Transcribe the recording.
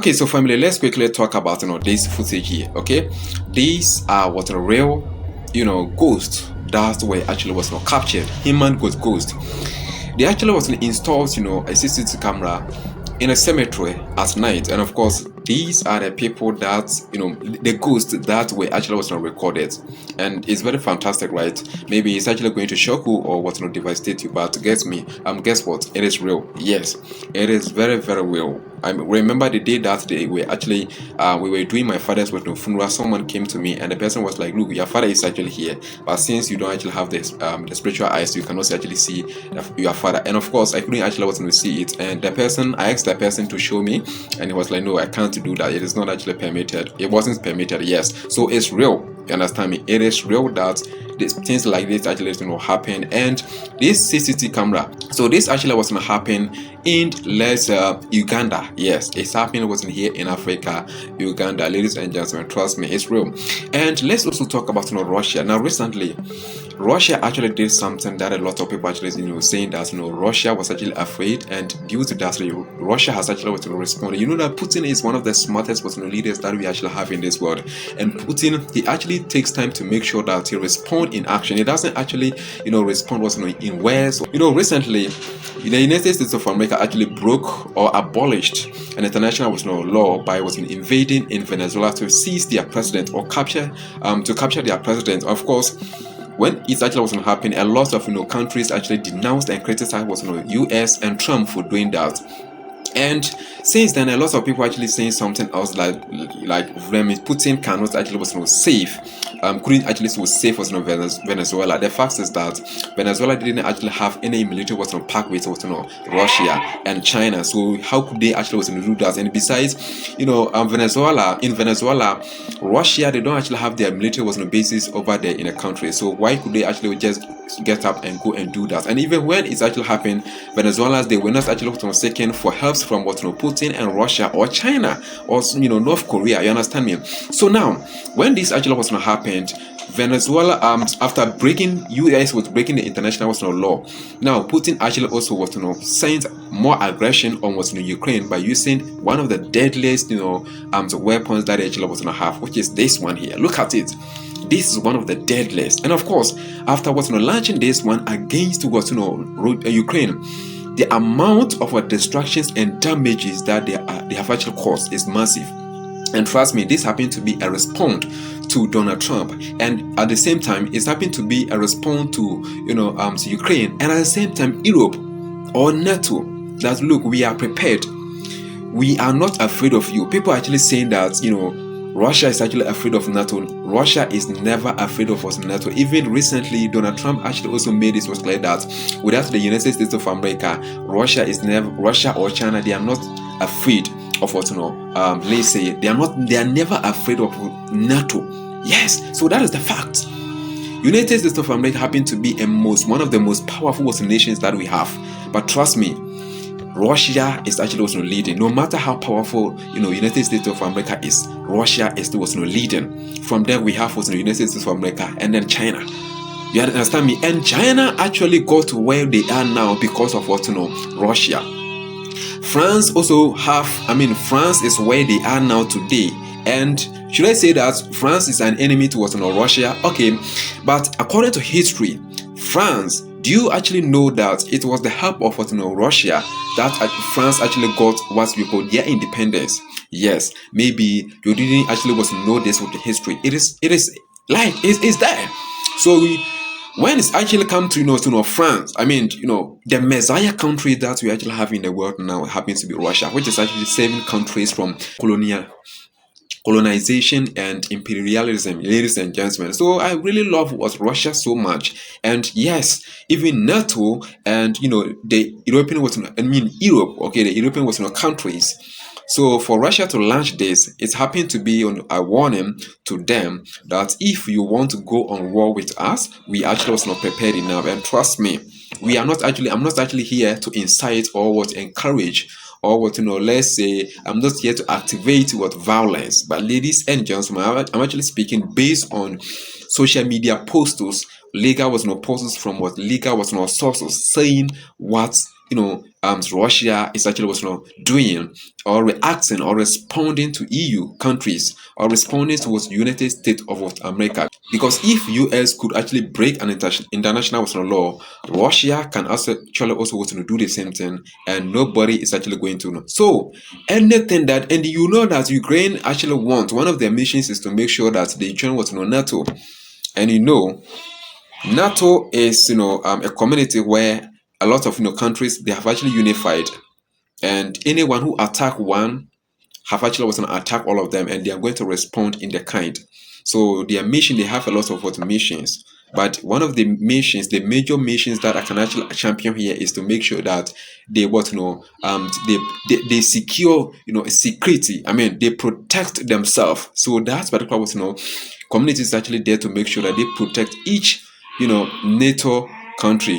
Okay, so family, let's quickly talk about this footage here. Okay, these are what a real ghost that were actually was not captured. Human ghost. They actually was installed a CCTV camera in a cemetery at night, and of course these are the people that the ghosts that were actually was not recorded, and it's very fantastic, right? Maybe it's actually going to shock you or what not devastate you, but guess what, it is real. Yes, it is very very real. I remember the day that they were actually we were doing my father's funeral. Someone came to me and the person was like, look, your father is actually here, but since you don't actually have this the spiritual eyes, you cannot actually see your father. And of course I couldn't actually want to see it, and I asked the person to show me, and he was like, no, I can't do that, it is not actually permitted. It wasn't permitted. Yes, so it's real. You understand me? It is real that things like this actually happen. And this CCTV camera, so this actually was going to happen in Uganda. Yes, it's happening wasn't here in Africa, Uganda, ladies and gentlemen. Trust me, it's real. And let's also talk about Russia. Now recently Russia actually did something that a lot of people actually saying that Russia was actually afraid, and due to that Russia has actually responded. You know that Putin is one of the smartest leaders that we actually have in this world, and Putin, he actually takes time to make sure that he responds in action. He doesn't actually respond in words. Recently the United States of America actually broke or abolished an international law by invading in Venezuela to seize their president or capture their president. Of course, when it actually wasn't happening, a lot of countries actually denounced and criticized US and Trump for doing that. And since then, a lot of people actually saying something else like Putin cannot actually couldn't actually save Venezuela. The fact is that Venezuela didn't actually have any military pact with Russia and China. So how could they actually do that? And besides, Venezuela, Russia, they don't actually have their military bases over there in the country. So why could they actually just get up and go and do that? And even when it's actually happened, Venezuelans, they were not actually seeking for help from Putin and Russia or China or North Korea. You understand me? So now when this actually was not happened, Venezuela, after breaking US was breaking the international law, now Putin actually also sent more aggression on Ukraine by using one of the deadliest weapons that they actually was have, which is this one here. Look at it. This is one of the deadliest. And of course, after launching this one against Ukraine, the amount of destructions and damages that they have actually caused is massive. And trust me, this happened to be a response to Donald Trump, and at the same time, it's happened to be a response to to Ukraine, and at the same time, Europe or NATO. That look, we are prepared. We are not afraid of you. People are actually saying that Russia is actually afraid of NATO. Russia is never afraid of us, NATO. Even recently, Donald Trump actually also made it was clear that without the United States of America, Russia or China, they are not afraid of what let's say they are never afraid of NATO. Yes, so that is the fact. United States of America happen to be one of the most powerful nations that we have. But trust me, Russia is actually also leading. No matter how powerful United States of America is, Russia is still leading. From there we have the United States of America and then China. You understand me? And China actually got to where they are now because of Russia. France also France is where they are now today. And should I say that France is an enemy towards Russia? Okay, but according to history, France, do you actually know that it was the help of Russia that France actually got what we call their independence? Yes, maybe you didn't actually know this with the history. It is like it's there. So when it's actually come to France, the Messiah country that we actually have in the world now happens to be Russia, which is actually saving countries from colonization and imperialism, ladies and gentlemen. So I really love Russia so much. And yes, even NATO and the European Europe, okay, the European countries. So for Russia to launch this, it happened to be a warning to them that if you want to go on war with us, we actually was not prepared enough. And trust me, I'm not actually here to incite or encourage or let's say, I'm not here to activate violence. But ladies and gentlemen, I'm actually speaking based on social media posters, legal posts from legal sources saying what Russia is actually was doing or reacting or responding to EU countries or responding to what United States of America. Because if US could actually break an international law, Russia can actually also want to do the same thing, and nobody is actually going to know. So anything that, and you know that Ukraine actually wants, one of their missions is to make sure that the Ukraine was NATO, and NATO is a community where a lot of countries, they have actually unified, and anyone who attack one have actually was going to attack all of them, and they are going to respond in the kind. So their mission, they have a lot of what missions, but one of the missions, the major missions that I can actually champion here is to make sure that they they secure security. I mean, they protect themselves. So that's particular what community is actually there to make sure that they protect each NATO country.